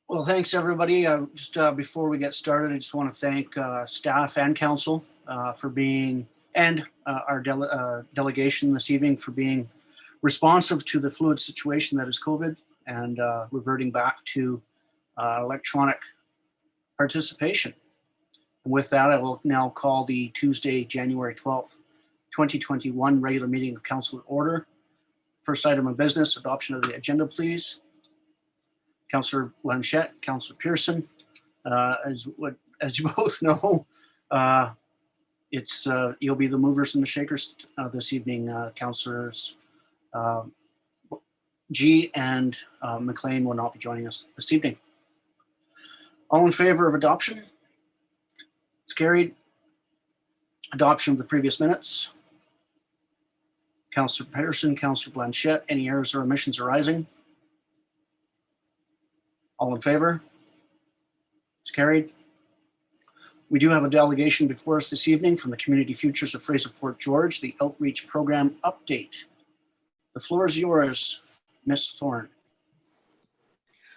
Well, thanks everybody. Just before we get started, I just want to thank staff and council for being, and our delegation this evening for being responsive to the fluid situation that is COVID and reverting back to electronic participation. And with that, I will now call the Tuesday, January 12th, 2021 regular meeting of council to order. First item of business, adoption of the agenda, please. Councillor Blanchette, Councillor Pearson, as you both know, you'll be the movers and the shakers this evening. Councillors G and McLean will not be joining us this evening. All in favor of adoption? It's carried. Adoption of the previous minutes. Councillor Pearson, Councillor Blanchette, any errors or omissions arising? All in favor? It's carried. We do have a delegation before us this evening from the Community Futures of Fraser Fort George, the Outreach Program Update. The floor is yours, Ms. Thorne.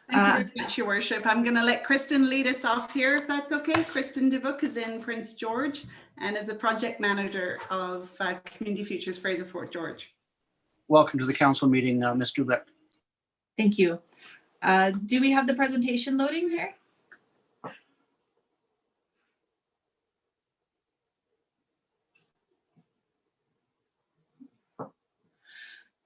Thank you very much, Your Worship. I'm going to let Kristen lead us off here, if that's okay. Kristen DeBook is in Prince George and is the project manager of Community Futures Fraser Fort George. Welcome to the council meeting, Ms. Dubeck. Thank you. Do we have the presentation loading here?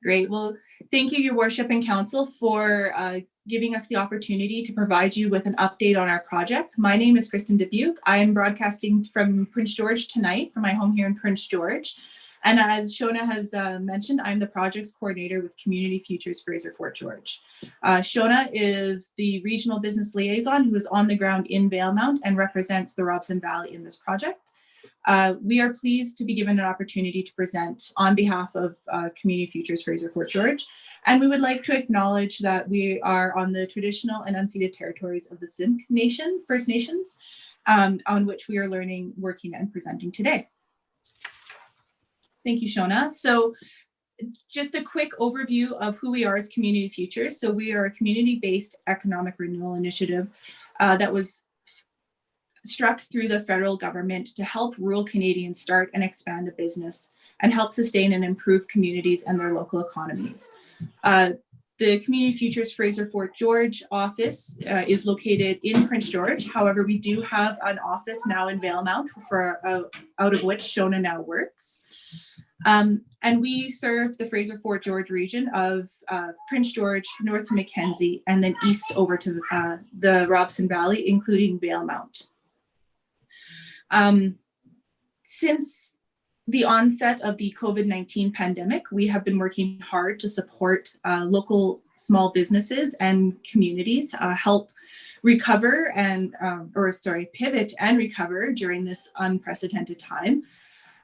Great. Well, thank you, Your Worship and Council, for giving us the opportunity to provide you with an update on our project. My name is Kristen Dubuque. I am broadcasting from Prince George tonight from my home here in Prince George. And as Shona has mentioned, I'm the projects coordinator with Community Futures Fraser Fort George. Shona is the regional business liaison who is on the ground in Valemount and represents the Robson Valley in this project. We are pleased to be given an opportunity to present on behalf of Community Futures Fraser Fort George. And we would like to acknowledge that we are on the traditional and unceded territories of the Simk Nation, First Nations, on which we are learning, working, and presenting today. Thank you, Shona. So just a quick overview of who we are as Community Futures. So we are a community-based economic renewal initiative that was struck through the federal government to help rural Canadians start and expand a business and help sustain and improve communities and their local economies. The Community Futures Fraser Fort George office is located in Prince George. However, we do have an office now in Valemount, out of which Shona now works. And we serve the Fraser Fort George region of Prince George, north to Mackenzie, and then east over to the Robson Valley, including Valemount. Since the onset of the COVID-19 pandemic, we have been working hard to support local small businesses and communities help recover and, pivot and recover during this unprecedented time.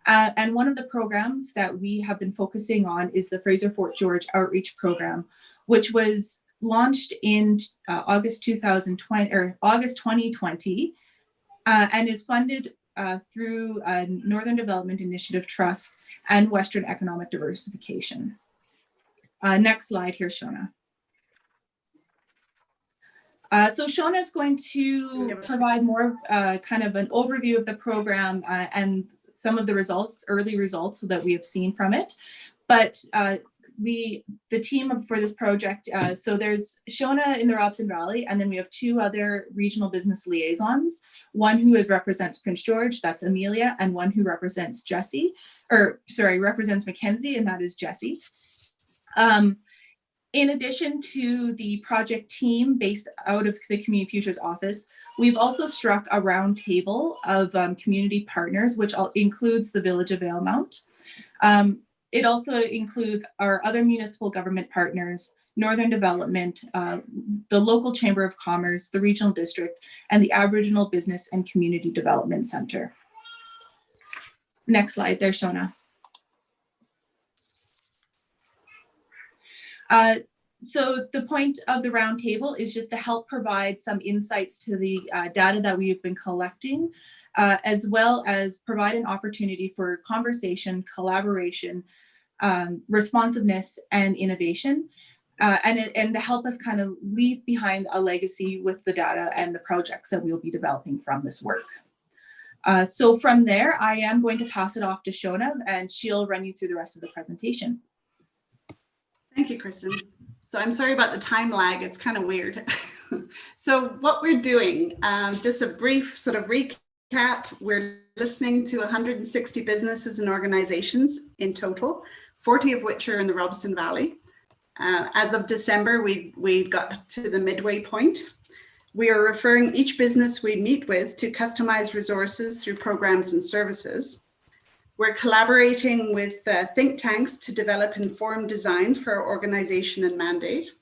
And one of the programs that we have been focusing on is the Fraser Fort George Outreach Program, which was launched in August 2020 and is funded through Northern Development Initiative Trust and Western Economic Diversification. Next slide here, Shona. So Shona is going to provide more kind of an overview of the program and some of the results, early results that we have seen from it. But the team for this project, so there's Shona in the Robson Valley, and then we have two other regional business liaisons, one who represents Prince George, that's Amelia, and one who represents represents Mackenzie, and that is Jessie. In addition to the project team based out of the Community Futures office, we've also struck a round table of community partners, which includes the Village of Valemount. It also includes our other municipal government partners, Northern Development, the local Chamber of Commerce, the Regional District, and the Aboriginal Business and Community Development Center. Next slide there, Shona. So the point of the roundtable is just to help provide some insights to the data that we've been collecting, as well as provide an opportunity for conversation, collaboration, responsiveness, and innovation. and to help us kind of leave behind a legacy with the data and the projects that we'll be developing from this work. So from there, I am going to pass it off to Shona, and she'll run you through the rest of the presentation. Thank you, Kristen. So I'm sorry about the time lag. It's kind of weird. So what we're doing, just a brief sort of recap. We're listening to 160 businesses and organizations in total, 40 of which are in the Robson Valley. As of December, we got to the midway point. We are referring each business we meet with to customized resources through programs and services. We're collaborating with think tanks to develop informed designs for our organization and mandate.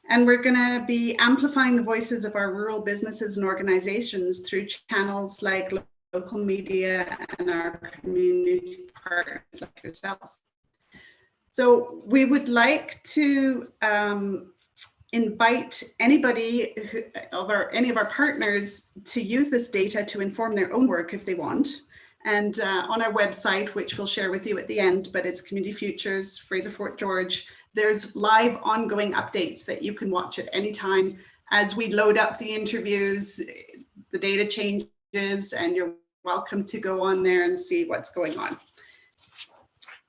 And we're going to be amplifying the voices of our rural businesses and organizations through channels like local media and our community partners like yourselves. So we would like to invite anybody any of our partners to use this data to inform their own work if they want. And on our website, which we'll share with you at the end, but it's Community Futures, Fraser Fort George, there's live ongoing updates that you can watch at any time. As we load up the interviews, the data changes, and you're welcome to go on there and see what's going on.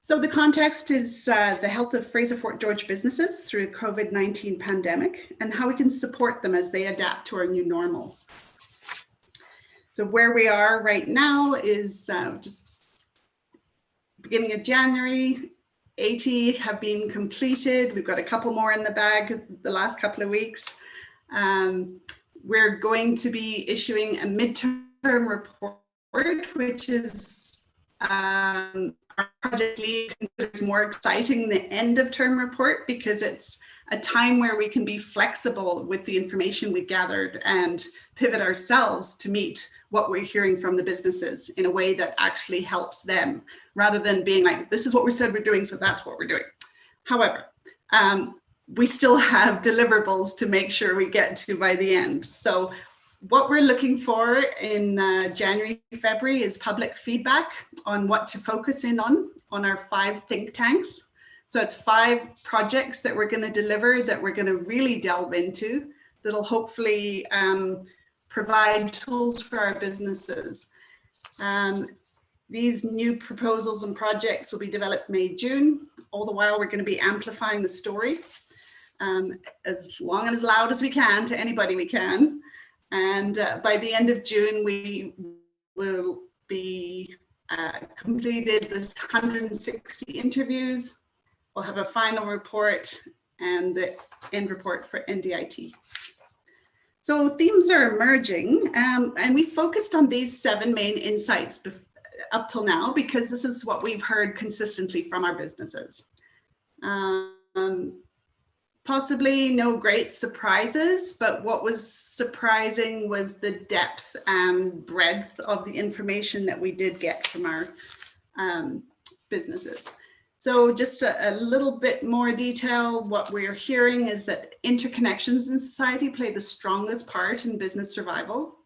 So the context is the health of Fraser Fort George businesses through COVID-19 pandemic and how we can support them as they adapt to our new normal. So where we are right now is just beginning of January, 80 have been completed. We've got a couple more in the bag the last couple of weeks. We're going to be issuing a midterm report, which is our project lead considers more exciting the end of term report because it's a time where we can be flexible with the information we gathered and pivot ourselves to meet what we're hearing from the businesses in a way that actually helps them, rather than being like, this is what we said we're doing, so that's what we're doing. However, we still have deliverables to make sure we get to by the end. So what we're looking for in January, February is public feedback on what to focus in on our 5 think tanks. So it's 5 projects that we're going to deliver that we're going to really delve into that'll hopefully provide tools for our businesses. These new proposals and projects will be developed May, June. All the while, we're going to be amplifying the story as long and as loud as we can to anybody we can. And by the end of June, we will be completed this 160 interviews. We'll have a final report and the end report for NDIT. So themes are emerging, and we focused on these 7 main insights up till now because this is what we've heard consistently from our businesses. Possibly no great surprises, but what was surprising was the depth and breadth of the information that we did get from our businesses. So just a little bit more detail, what we're hearing is that interconnections in society play the strongest part in business survival.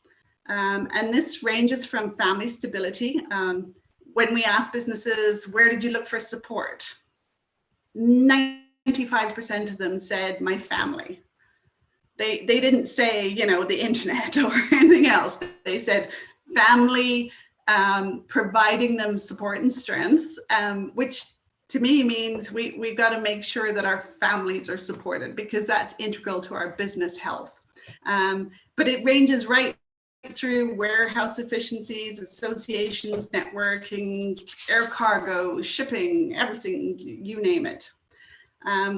And this ranges from family stability. When we ask businesses, where did you look for support? 95% of them said, my family. They didn't say, you know, the internet or anything else. They said family providing them support and strength, which to me means we've got to make sure that our families are supported because that's integral to our business health. But it ranges right through warehouse efficiencies, associations, networking, air cargo, shipping, everything, you name it.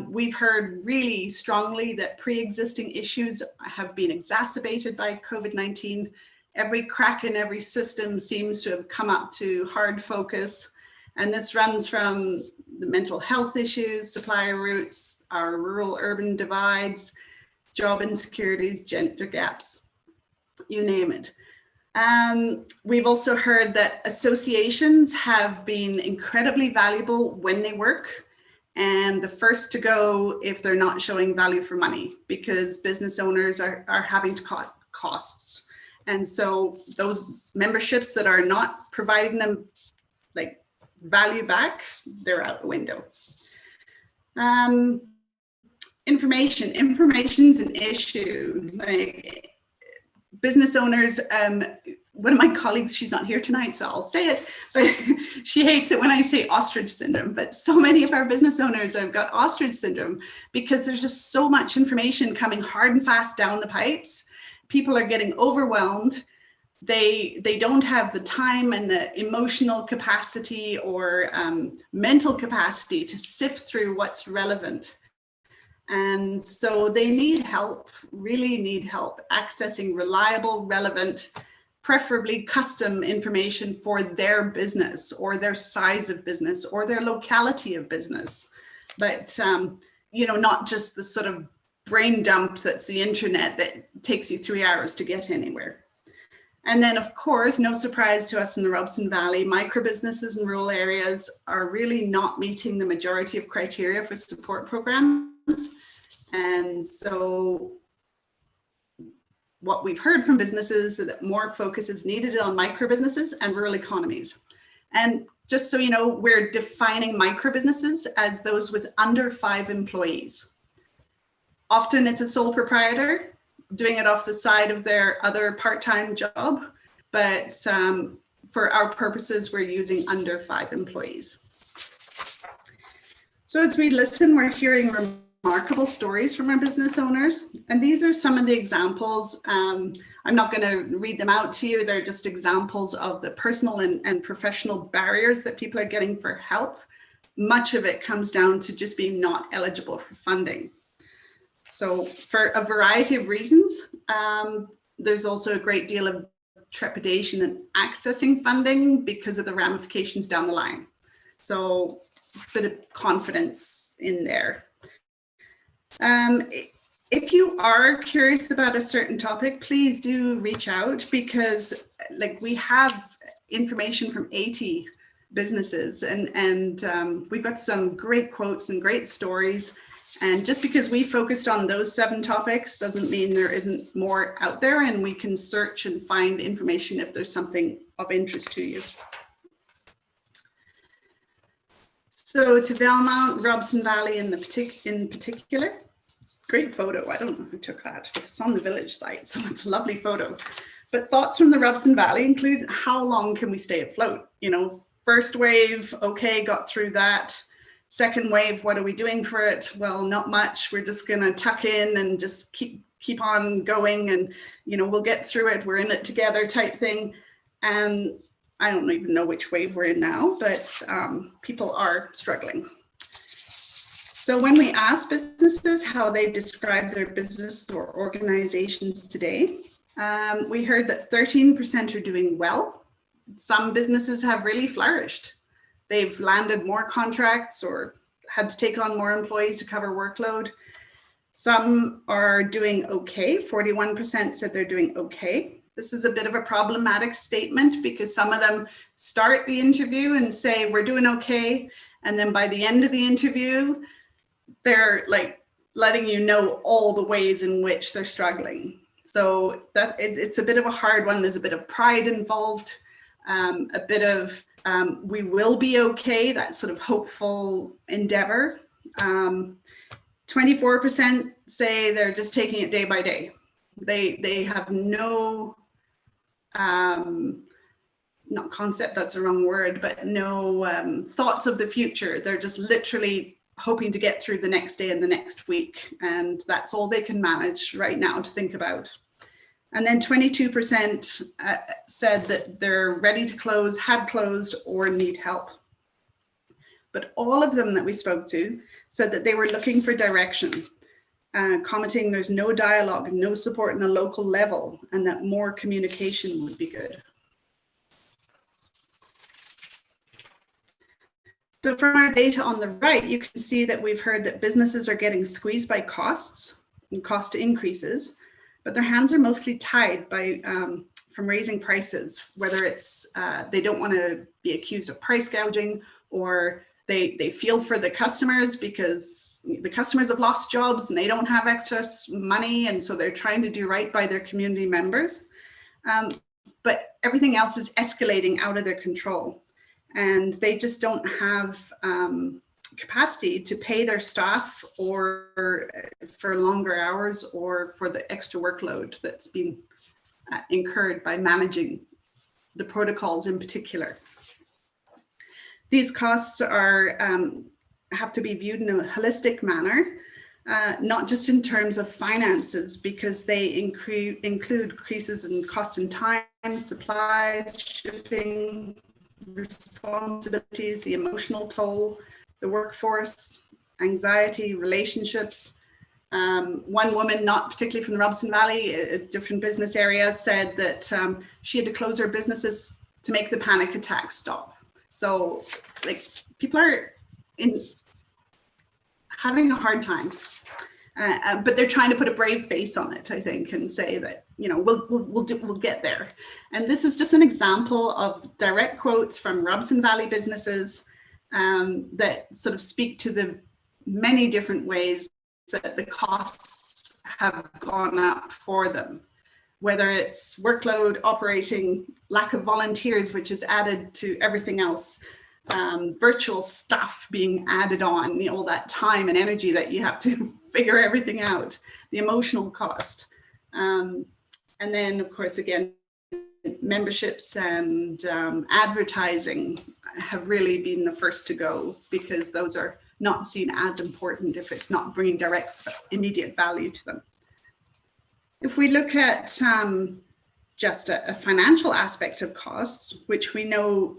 We've heard really strongly that pre-existing issues have been exacerbated by COVID-19. Every crack in every system seems to have come up to hard focus. And this runs from the mental health issues, supplier routes, our rural-urban divides, job insecurities, gender gaps, you name it. We've also heard that associations have been incredibly valuable when they work, and the first to go if they're not showing value for money, because business owners are having to cut costs. And so those memberships that are not providing them like value back, they're out the window. Information's an issue. Like business owners, one of my colleagues, she's not here tonight, so I'll say it, but she hates it when I say ostrich syndrome. But so many of our business owners have got ostrich syndrome because there's just so much information coming hard and fast down the pipes. People are getting overwhelmed. They don't have the time and the emotional capacity or mental capacity to sift through what's relevant. And so they need help, really need help accessing reliable, relevant, preferably custom information for their business or their size of business or their locality of business. But, you know, not just the sort of brain dump that's the internet that takes you 3 hours to get anywhere. And then, of course, no surprise to us in the Robson Valley, microbusinesses in rural areas are really not meeting the majority of criteria for support programs. And so what we've heard from businesses is that more focus is needed on microbusinesses and rural economies. And just so you know, we're defining microbusinesses as those with under 5 employees. Often it's a sole proprietor doing it off the side of their other part-time job, but for our purposes, we're using under 5 employees. So as we listen, we're hearing remarkable stories from our business owners. And these are some of the examples. I'm not going to read them out to you. They're just examples of the personal and professional barriers that people are getting for help. Much of it comes down to just being not eligible for funding. So for a variety of reasons, there's also a great deal of trepidation in accessing funding because of the ramifications down the line. So a bit of confidence in there. If you are curious about a certain topic, please do reach out because like we have information from 80 businesses and we've got some great quotes and great stories. And just because we focused on those 7 topics doesn't mean there isn't more out there, and we can search and find information if there's something of interest to you. So to Valemount, Robson Valley in particular, great photo. I don't know who took that. It's on the village site, so it's a lovely photo. But thoughts from the Robson Valley include how long can we stay afloat? You know, first wave, okay, got through that. Second wave, what are we doing for it? Well, not much. We're just going to tuck in and just keep on going, and you know, we'll get through it. We're in it together type thing. And I don't even know which wave we're in now, but people are struggling. So when we ask businesses how they describe their business or organizations today, we heard that 13% are doing well. Some businesses have really flourished. They've landed more contracts or had to take on more employees to cover workload. Some are doing okay. 41% said they're doing okay. This is a bit of a problematic statement because some of them start the interview and say, we're doing okay. And then by the end of the interview, they're like letting you know all the ways in which they're struggling. So that it's a bit of a hard one. There's a bit of pride involved, a bit of we will be okay, that sort of hopeful endeavor. 24% say they're just taking it day by day. They have no, not concept, that's the wrong word, but no thoughts of the future. They're just literally hoping to get through the next day and the next week. And that's all they can manage right now to think about. And then 22% said that they're ready to close, had closed, or need help. But all of them that we spoke to said that they were looking for direction, commenting there's no dialogue, no support on a local level, and that more communication would be good. So from our data on the right, you can see that we've heard that businesses are getting squeezed by costs and cost increases, but their hands are mostly tied by from raising prices, whether it's they don't want to be accused of price gouging, or they feel for the customers because the customers have lost jobs and they don't have excess money, and so they're trying to do right by their community members. But everything else is escalating out of their control, and they just don't have capacity to pay their staff or for longer hours or for the extra workload that's been incurred by managing the protocols in particular. These costs are have to be viewed in a holistic manner, not just in terms of finances, because they include increases in cost and time, supplies, shipping, responsibilities, the emotional toll, the workforce, anxiety, relationships. One woman, not particularly from the Robson Valley, a different business area, said that she had to close her businesses to make the panic attacks stop. So, like, people are having a hard time, but they're trying to put a brave face on it, I think, and say that, you know, we'll get there. And this is just an example of direct quotes from Robson Valley businesses that sort of speak to the many different ways that the costs have gone up for them, whether it's workload, operating, lack of volunteers, which is added to everything else, virtual stuff being added on, you know, all that time and energy that you have to figure everything out, the emotional cost. And then, of course, again, memberships and advertising have really been the first to go, because those are not seen as important if it's not bringing direct, immediate value to them. If we look at just a financial aspect of costs, which we know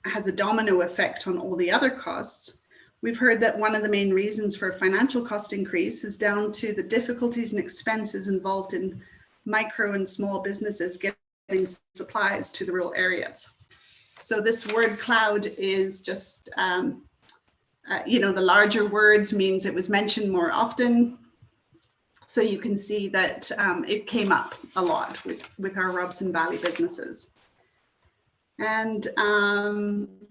has a domino effect on all the other costs, we've heard that one of the main reasons for financial cost increase is down to the difficulties and expenses involved in micro and small businesses getting supplies to the rural areas. So this word cloud is just, you know, the larger words means it was mentioned more often. So you can see that it came up a lot with our Robson Valley businesses. And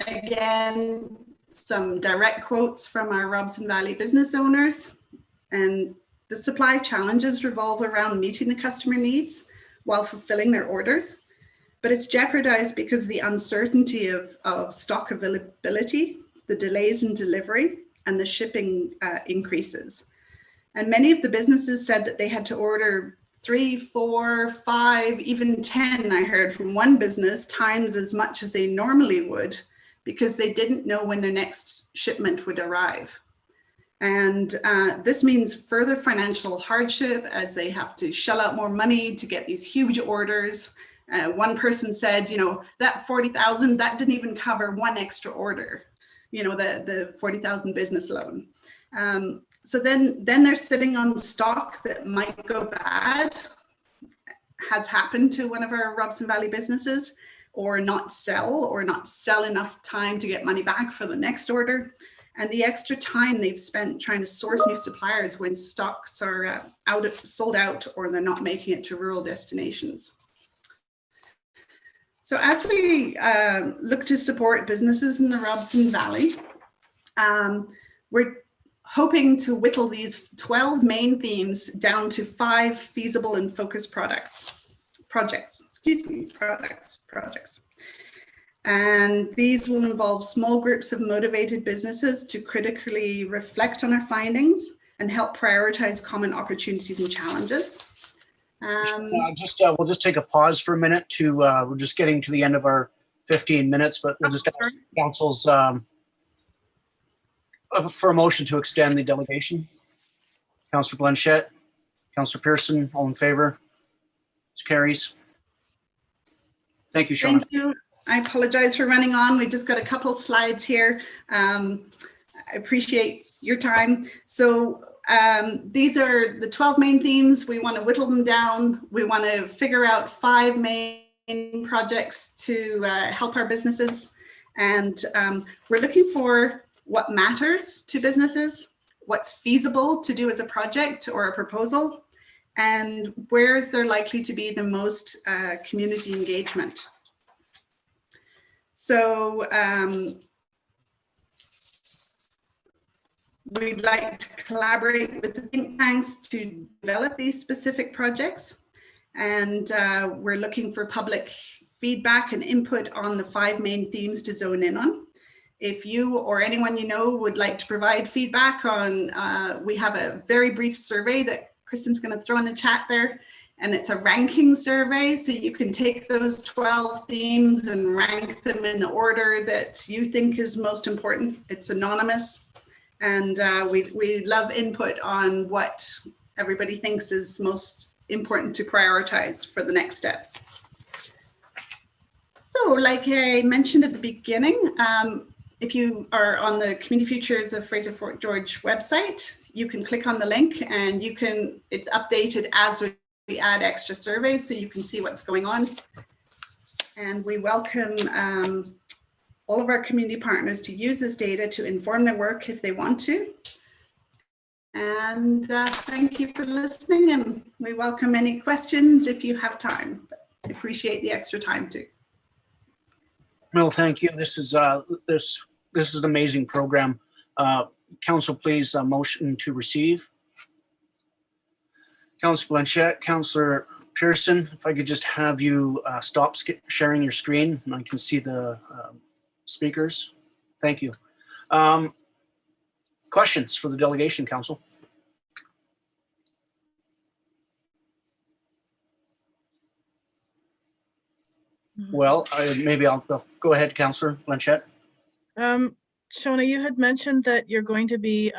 again, some direct quotes from our Robson Valley business owners. And the supply challenges revolve around meeting the customer needs while fulfilling their orders. But it's jeopardized because of the uncertainty of stock availability, the delays in delivery, and the shipping increases. And many of the businesses said that they had to order 3, 4, 5, even 10, I heard from one business, times as much as they normally would, because they didn't know when their next shipment would arrive. And this means further financial hardship as they have to shell out more money to get these huge orders. One person said, you know, that 40,000, that didn't even cover one extra order, you know, the 40,000 business loan. So then they're sitting on stock that might go bad, has happened to one of our Robson Valley businesses, or not sell enough time to get money back for the next order. And the extra time they've spent trying to source new suppliers when stocks are sold out, or they're not making it to rural destinations. So as we look to support businesses in the Robson Valley, we're hoping to whittle these 12 main themes down to 5 feasible and focused projects. And these will involve small groups of motivated businesses to critically reflect on our findings and help prioritize common opportunities and challenges. We'll just take a pause for a minute to, we're just getting to the end of our 15 minutes, but we'll just ask council's for a motion to extend the delegation. Councillor Blanchette, Councillor Pearson, all in favor? This carries. Thank you, Sean. Thank you. I apologize for running on. We've just got a couple of slides here. I appreciate your time. So these are the 12 main themes. We want to whittle them down. We want to figure out 5 main projects to help our businesses. And we're looking for what matters to businesses, what's feasible to do as a project or a proposal, and where is there likely to be the most community engagement. So we'd like to collaborate with the think tanks to develop these specific projects. And we're looking for public feedback and input on the 5 main themes to zone in on. If you or anyone you know would like to provide feedback on, we have a very brief survey that Kristen's going to throw in the chat there. And it's a ranking survey, so you can take those 12 themes and rank them in the order that you think is most important. It's anonymous, and we love input on what everybody thinks is most important to prioritize for the next steps. So like I mentioned at the beginning, if you are on the Community Futures of Fraser Fort George website, you can click on the link and it's updated as we add extra surveys, so you can see what's going on. And we welcome all of our community partners to use this data to inform their work if they want to. And thank you for listening, and we welcome any questions if you have time. I appreciate the extra time too. No, thank you. This is an amazing program. Council, please motion to receive. Councillor Blanchette, Councillor Pearson, if I could just have you stop sharing your screen and I can see the speakers. Thank you. Questions for the delegation, Council? Well, maybe I'll go ahead, Councillor Blanchette. Shona, you had mentioned that you're going to be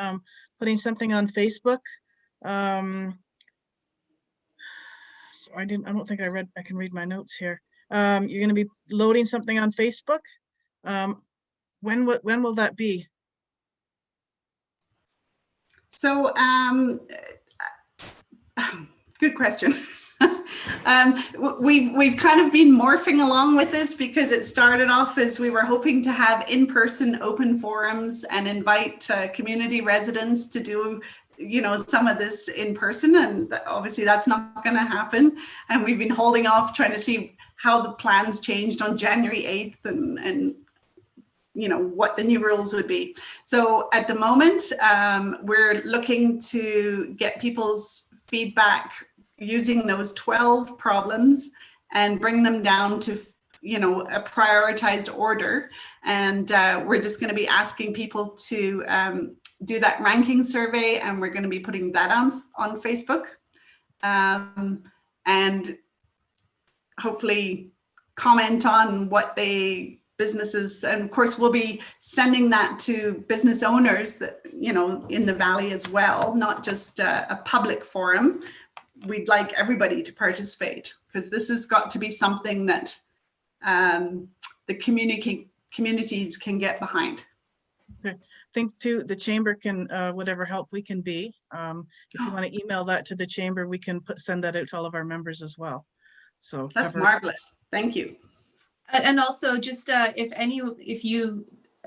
putting something on Facebook. So I don't think I can read my notes here. You're going to be loading something on Facebook. When will that be? So, good question. We've kind of been morphing along with this because it started off as we were hoping to have in-person open forums and invite community residents to do, you know, some of this in person, and obviously that's not going to happen. And we've been holding off trying to see how the plans changed on January 8th and you know, what the new rules would be. So at the moment, we're looking to get people's feedback using those 12 problems and bring them down to, you know, a prioritized order. And we're just going to be asking people to do that ranking survey, and we're going to be putting that on Facebook, and hopefully comment on what businesses, and of course we'll be sending that to business owners that, you know, in the valley as well, not just a public forum. We'd like everybody to participate because this has got to be something that the communities can get behind. Okay. I think too, the chamber can, whatever help we can be. If you want to email that to the chamber, we can send that out to all of our members as well. So that's marvelous. Thank you. And also just if you,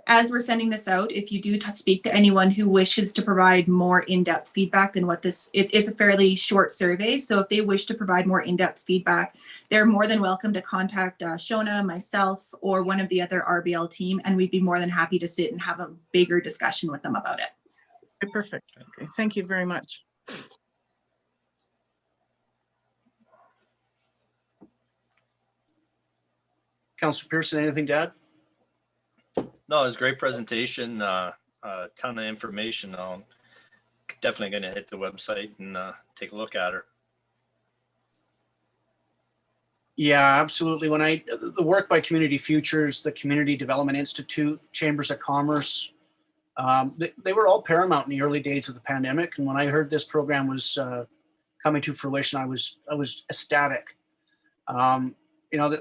as we're sending this out, if you do speak to anyone who wishes to provide more in-depth feedback than what it's a fairly short survey. So if they wish to provide more in-depth feedback, they're more than welcome to contact Shona, myself, or one of the other RBL team, and we'd be more than happy to sit and have a bigger discussion with them about it. Okay, perfect. Okay, thank you very much. Councillor Pearson, anything to add? No, it was a great presentation, a ton of information. I'm definitely going to hit the website and take a look at her. Yeah, absolutely. When the work by Community Futures, the Community Development Institute, Chambers of Commerce, they were all paramount in the early days of the pandemic. And when I heard this program was coming to fruition, I was ecstatic. You know,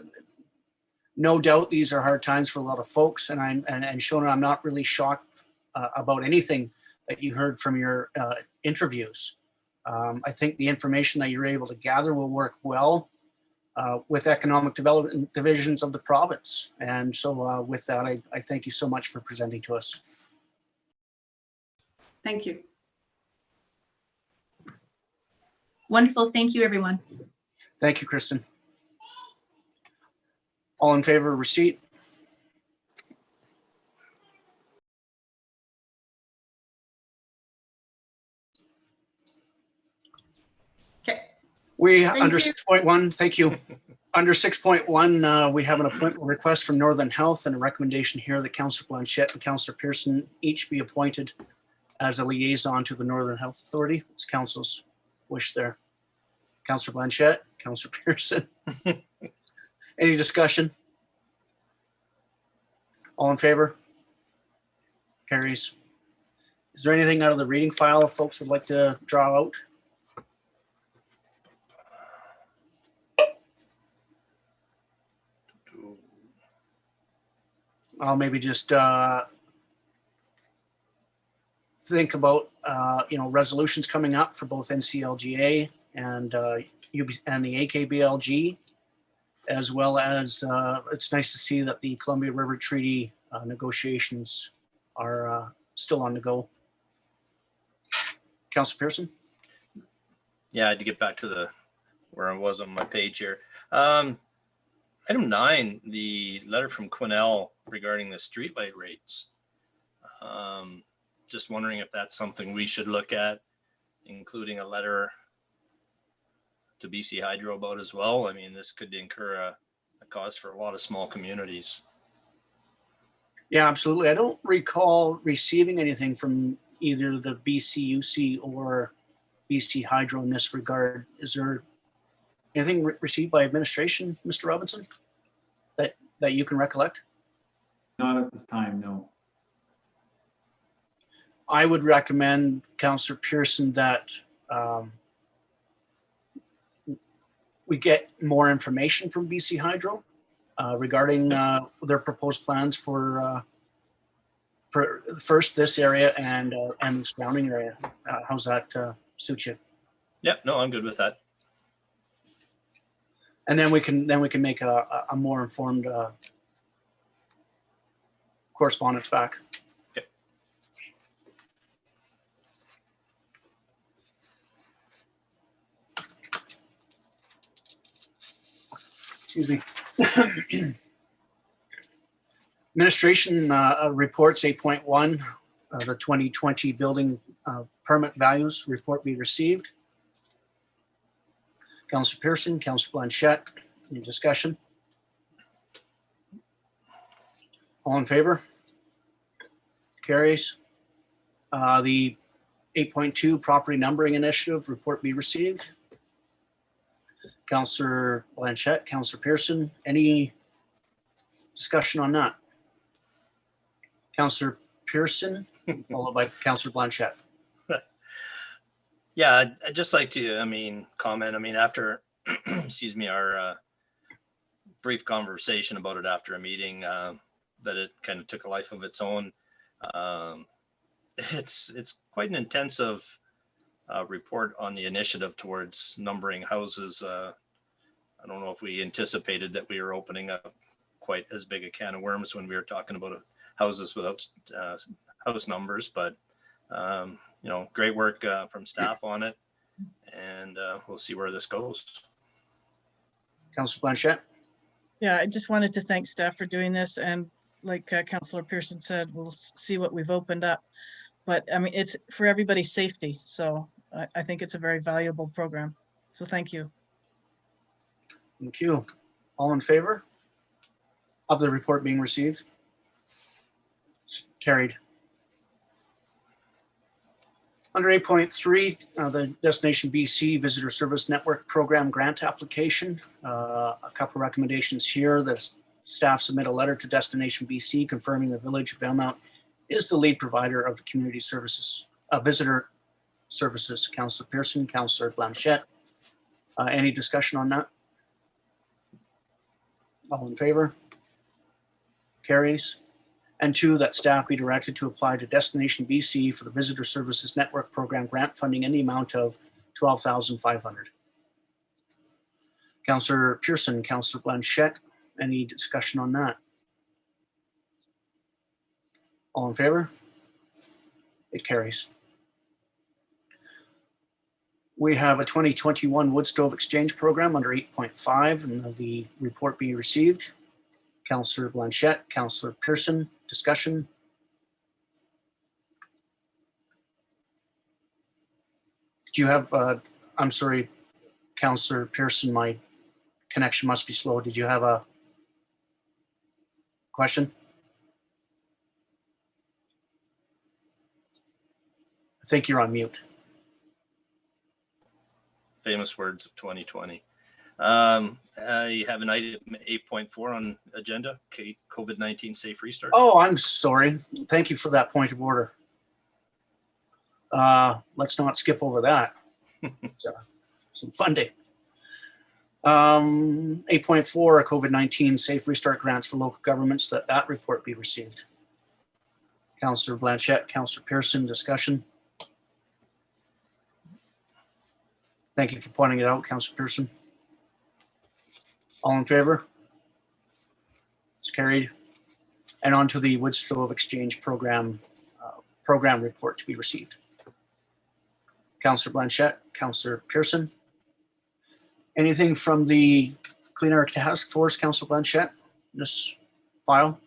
no doubt these are hard times for a lot of folks, and Shona, I'm not really shocked about anything that you heard from your interviews. I think the information that you're able to gather will work well with economic development divisions of the province. And so with that, I thank you so much for presenting to us. Thank you. Wonderful. Thank you, everyone. Thank you, Kristen. All in favor of receipt? Okay. We Thank under you. 6.1, thank you. Under 6.1, we have an appointment request from Northern Health and a recommendation here that Councillor Blanchette and Councillor Pearson each be appointed as a liaison to the Northern Health Authority. It's council's wish there. Councillor Blanchette, Councillor Pearson. Any discussion? All in favor? Carries. Is there anything out of the reading file folks would like to draw out? I'll maybe just think about resolutions coming up for both NCLGA and and the AKBLG, as well as it's nice to see that the Columbia River Treaty negotiations are still on the go. Councillor Pearson? Yeah, I had to get back to where I was on my page here. Item 9, the letter from Quinnell regarding the streetlight rates. Just wondering if that's something we should look at, including a letter to BC Hydro about as well. I mean, this could incur a cost for a lot of small communities. Yeah, absolutely. I don't recall receiving anything from either the BCUC or BC Hydro in this regard. Is there anything received by administration, Mr. Robinson, that you can recollect? Not at this time, no. I would recommend, Councillor Pearson, that we get more information from BC Hydro regarding their proposed plans for first this area and the surrounding area. How's that suit you? Yep, no, I'm good with that. And then we can make a more informed correspondence back. Okay. Excuse me. Administration reports 8.1, the 2020 building permit values report be received. Councillor Pearson, Councillor Blanchette, any discussion? All in favor? Carries. The 8.2 property numbering initiative report be received. Councillor Blanchette, Councillor Pearson, any discussion on that? Councillor Pearson, followed by Councillor Blanchette. Yeah, I'd just like to, comment. After, excuse me, our brief conversation about it after a meeting, that it kind of took a life of its own. It's quite an intensive report on the initiative towards numbering houses. I don't know if we anticipated that we were opening up quite as big a can of worms when we were talking about houses without house numbers, but great work from staff on it, and we'll see where this goes. Councillor Blanchette. Yeah, I just wanted to thank staff for doing this, and like Councillor Pearson said, we'll see what we've opened up. But it's for everybody's safety, so I think it's a very valuable program. So thank you. Thank you. All in favor of the report being received? Carried. Under 8.3, the Destination BC Visitor Service Network Program grant application. A couple of recommendations here that staff submit a letter to Destination BC confirming the Village of Valemount is the lead provider of the community services, visitor services. Councillor Pearson, Councillor Blanchette. Any discussion on that? All in favor? Carries. And 2, that staff be directed to apply to Destination BC for the Visitor Services Network Program grant funding in the amount of $12,500. Councillor Pearson, Councillor Blanchette, any discussion on that? All in favor? It carries. We have a 2021 wood stove exchange program under 8.5, and the report be received. Councillor Blanchette, Councillor Pearson, discussion. Did you have, I'm sorry, Councillor Pearson, my connection must be slow. Did you have a question? I think you're on mute. Famous words of 2020. You have an item 8.4 on agenda, COVID-19 safe restart. Oh, I'm sorry. Thank you for that point of order. Let's not skip over that. Some funding. 8.4, COVID-19 safe restart grants for local governments, that report be received. Councillor Blanchette, Councillor Pearson, discussion. Thank you for pointing it out, Councillor Pearson. All in favor? It's carried. And on to the Woodstove Exchange program report to be received. Councillor Blanchette, Councillor Pearson. Anything from the Clean Air Task Force, Councillor Blanchette, in this file?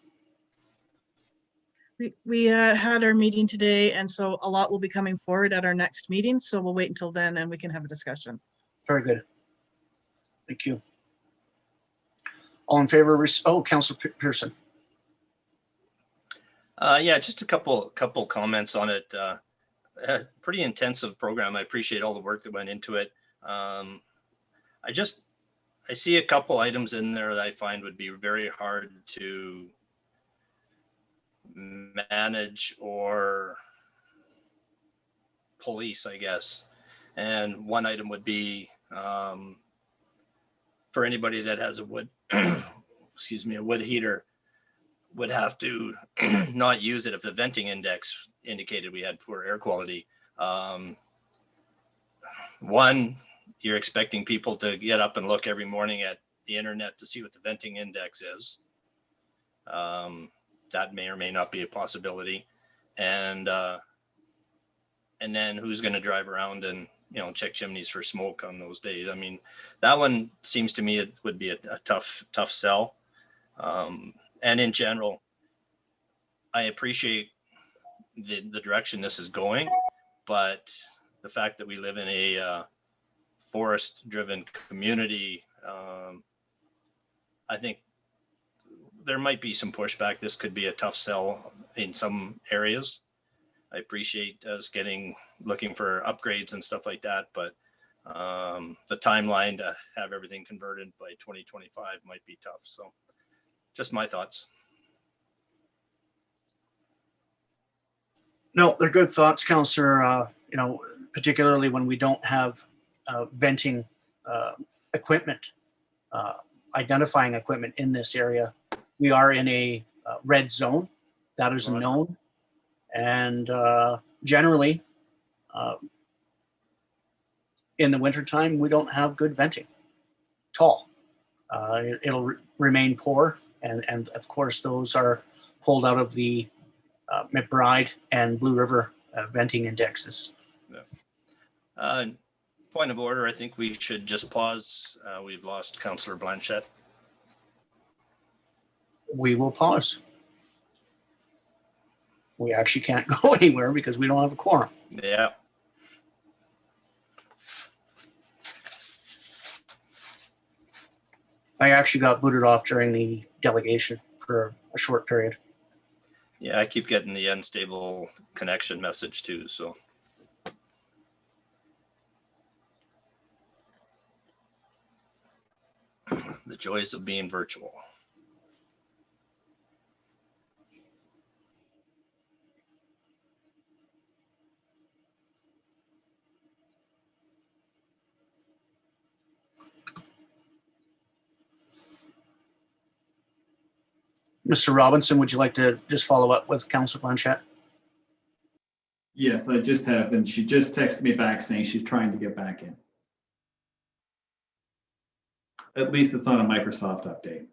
We had our meeting today, and so a lot will be coming forward at our next meeting. So we'll wait until then and we can have a discussion. Very good. Thank you. All in favor? Oh, Councillor Pearson. Yeah, just a couple comments on it. A pretty intensive program. I appreciate all the work that went into it. I see a couple items in there that I find would be very hard to manage or police, I guess. And one item would be for anybody that has a wood, excuse me, a wood heater, would have to not use it if the venting index indicated we had poor air quality. One, you're expecting people to get up and look every morning at the internet to see what the venting index is. That may or may not be a possibility. And then who's going to drive around and, check chimneys for smoke on those days? I mean, that one seems to me it would be a tough sell. And in general, I appreciate the direction this is going, but the fact that we live in a forest-driven community, I think there might be some pushback. This could be a tough sell in some areas. I appreciate us looking for upgrades and stuff like that, but the timeline to have everything converted by 2025 might be tough. So just my thoughts. No, they're good thoughts, Councillor. Particularly when we don't have venting equipment, identifying equipment in this area. We are in a red zone. That is known. And generally, in the wintertime, we don't have good venting at all. It'll remain poor. And of course, those are pulled out of the McBride and Blue River venting indexes. Yeah. Point of order, I think we should just pause. We've lost Councillor Blanchette. We will pause. We actually can't go anywhere because we don't have a quorum. Yeah. I actually got booted off during the delegation for a short period. Yeah, I keep getting the unstable connection message too, so. The joys of being virtual. Mr. Robinson, would you like to just follow up with Councillor Blanchette? Yes, I just have, and she just texted me back saying she's trying to get back in. At least it's not a Microsoft update.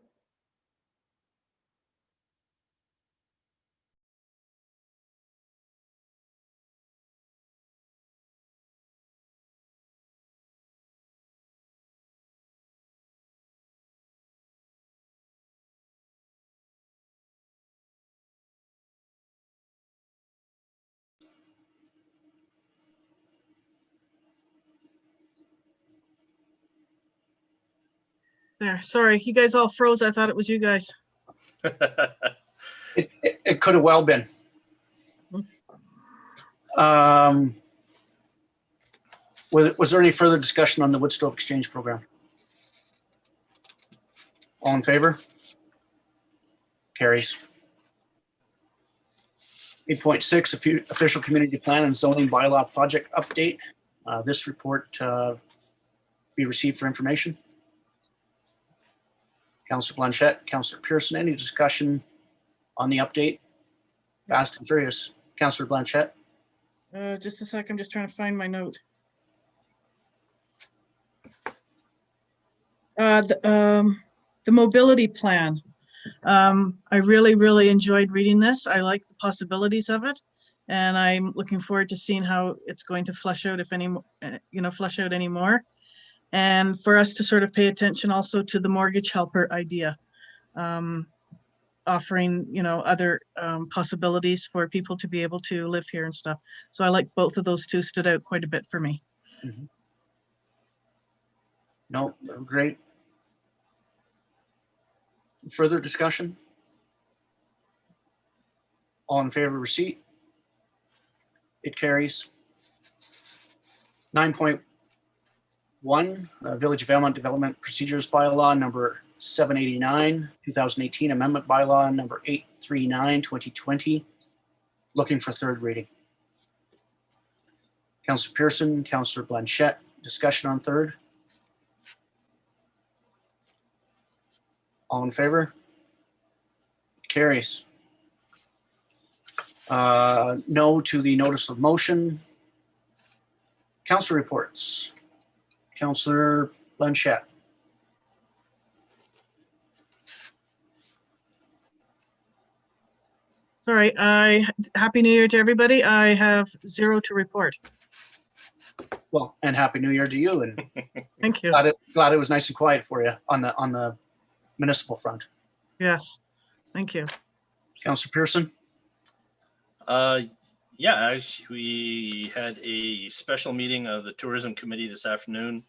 There, sorry, you guys all froze. I thought it was you guys. It could have well been. Was there any further discussion on the wood stove exchange program? All in favor? Carries. 8.6, official community plan and zoning bylaw project update. This report be received for information. Councillor Blanchette, Councillor Pearson, any discussion on the update? Fast and furious. Councillor Blanchette. Just a sec, I'm just trying to find my note. The mobility plan. I really enjoyed reading this. I like the possibilities of it, and I'm looking forward to seeing how it's going to flesh out, if any, flesh out any more. And for us to sort of pay attention also to the mortgage helper idea, offering, other possibilities for people to be able to live here and stuff. So I like both of those two, stood out quite a bit for me. Mm-hmm. No, great. Further discussion? All in favor of receipt? It carries. 9.1, Village of Valemount Development Procedures Bylaw number 789, 2018, Amendment Bylaw number 839, 2020. Looking for third reading. Councillor Pearson, Councillor Blanchette, discussion on third. All in favor? Carries. No to the notice of motion. Council reports. Councillor Blanchette. Sorry, Happy New Year to everybody. I have 0 to report. Well, and Happy New Year to you. And Thank you. glad it was nice and quiet for you on the municipal front. Yes, thank you. Councillor Pearson. Yeah, actually, we had a special meeting of the tourism committee this afternoon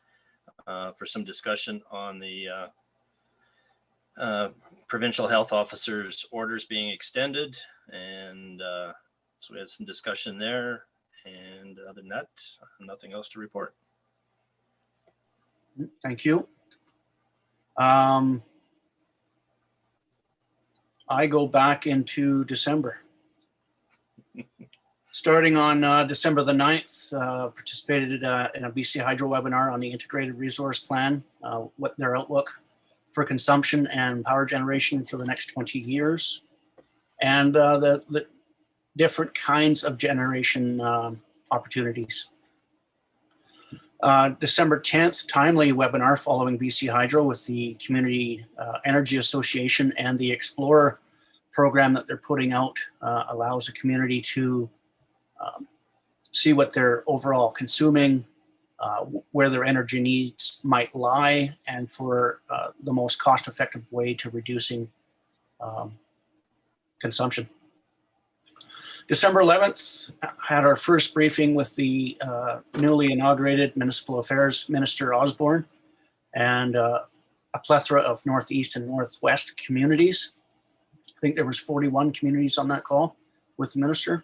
for some discussion on the provincial health officers' orders being extended. And so we had some discussion there. And other than that, nothing else to report. Thank you. I go back into December. Starting on December the 9th, participated in a BC Hydro webinar on the integrated resource plan, what their outlook for consumption and power generation for the next 20 years, and the different kinds of generation opportunities. December 10th, timely webinar following BC Hydro with the Community Energy Association, and the Explorer program that they're putting out allows a community to see what they're overall consuming, where their energy needs might lie, and for the most cost-effective way to reducing consumption. December 11th, had our first briefing with the newly inaugurated Municipal Affairs Minister Osborne, and a plethora of Northeast and Northwest communities. I think there was 41 communities on that call with the minister.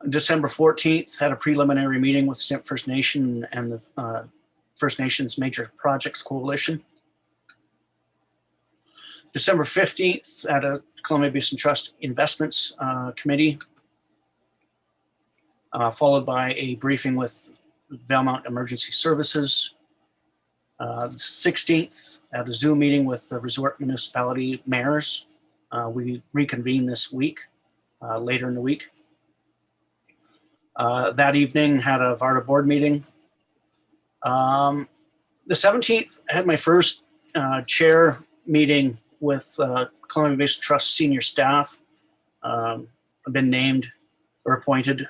December 14th, had a preliminary meeting with St. First Nation and the First Nations Major Projects Coalition. December 15th, at a Columbia Basin Trust Investments Committee, followed by a briefing with Valemount Emergency Services. 16th, at a Zoom meeting with the Resort Municipality Mayors. We reconvene this week, later in the week. That evening, had a VARTA board meeting. The 17th, I had my first chair meeting with Columbia Basin Trust senior staff. I've been named or appointed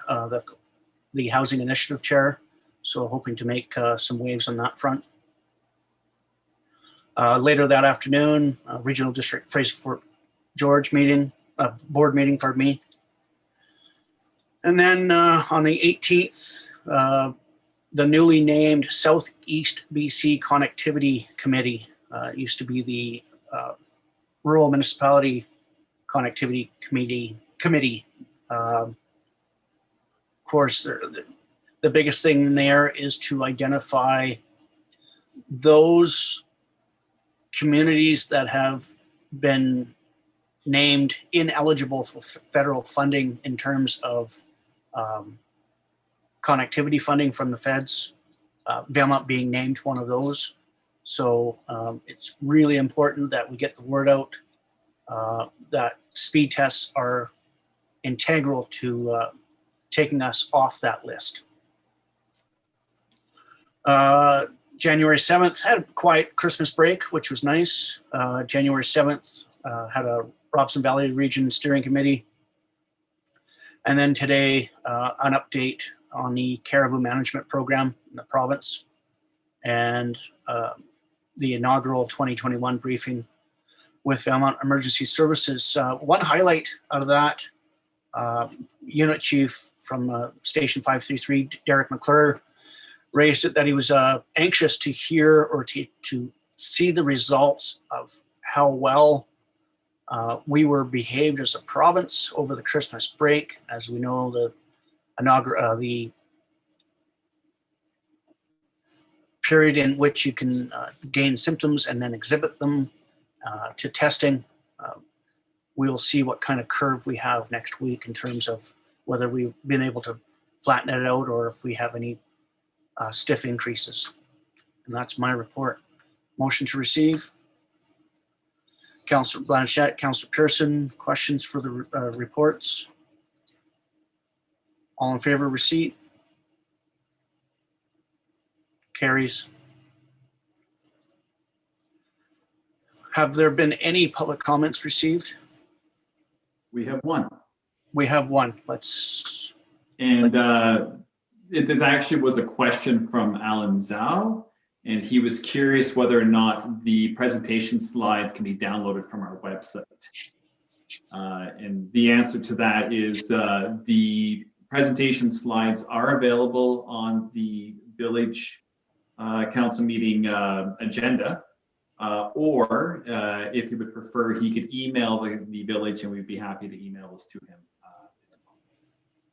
the housing initiative chair, so hoping to make some waves on that front. Later that afternoon, Regional District Fraser Fort George meeting, board meeting, pardon me. And then on the 18th, the newly named Southeast BC Connectivity Committee. It used to be the Rural Municipality Connectivity Committee. Of course, the biggest thing there is to identify those communities that have been named ineligible for federal funding in terms of connectivity funding from the feds, Valemount being named one of those. So it's really important that we get the word out that speed tests are integral to taking us off that list. January 7th, had a quiet Christmas break, which was nice. January 7th, had a Robson Valley Region Steering Committee. And then today, an update on the caribou management program in the province and the inaugural 2021 briefing with Valemount Emergency Services. One highlight out of that, Unit Chief from Station 533, Derek McClure, raised it that he was anxious to hear or to see the results of how well we were behaved as a province over the Christmas break. As we know, the period in which you can gain symptoms and then exhibit them to testing. We'll see what kind of curve we have next week in terms of whether we've been able to flatten it out or if we have any stiff increases. And that's my report. Motion to receive. Councillor Blanchette, Councillor Pearson, questions for the reports? All in favor of receipt? Carries. Have there been any public comments received? We have one. We have one. Let's. And it actually was a question from Alan Zhao, and he was curious whether or not the presentation slides can be downloaded from our website. And the answer to that is the presentation slides are available on the village council meeting agenda. Or if you would prefer, he could email the village and we'd be happy to email those to him.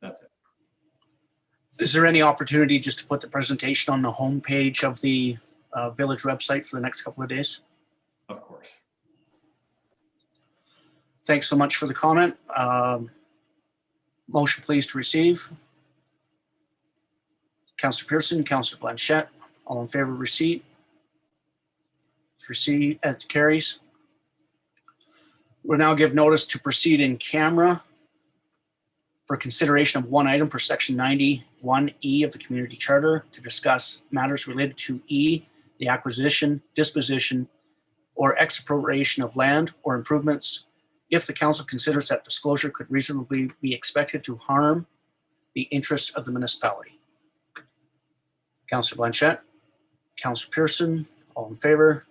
That's it. Is there any opportunity just to put the presentation on the homepage of the village website for the next couple of days? Of course. Thanks so much for the comment. Motion please to receive. Councillor Pearson, Councillor Blanchette, all in favor of receipt? Receipt carries. We'll now give notice to proceed in camera for consideration of one item per section 91E of the community charter to discuss matters related to E, the acquisition, disposition, or expropriation of land or improvements if the council considers that disclosure could reasonably be expected to harm the interests of the municipality. Councillor Blanchette, Councillor Pearson, all in favor?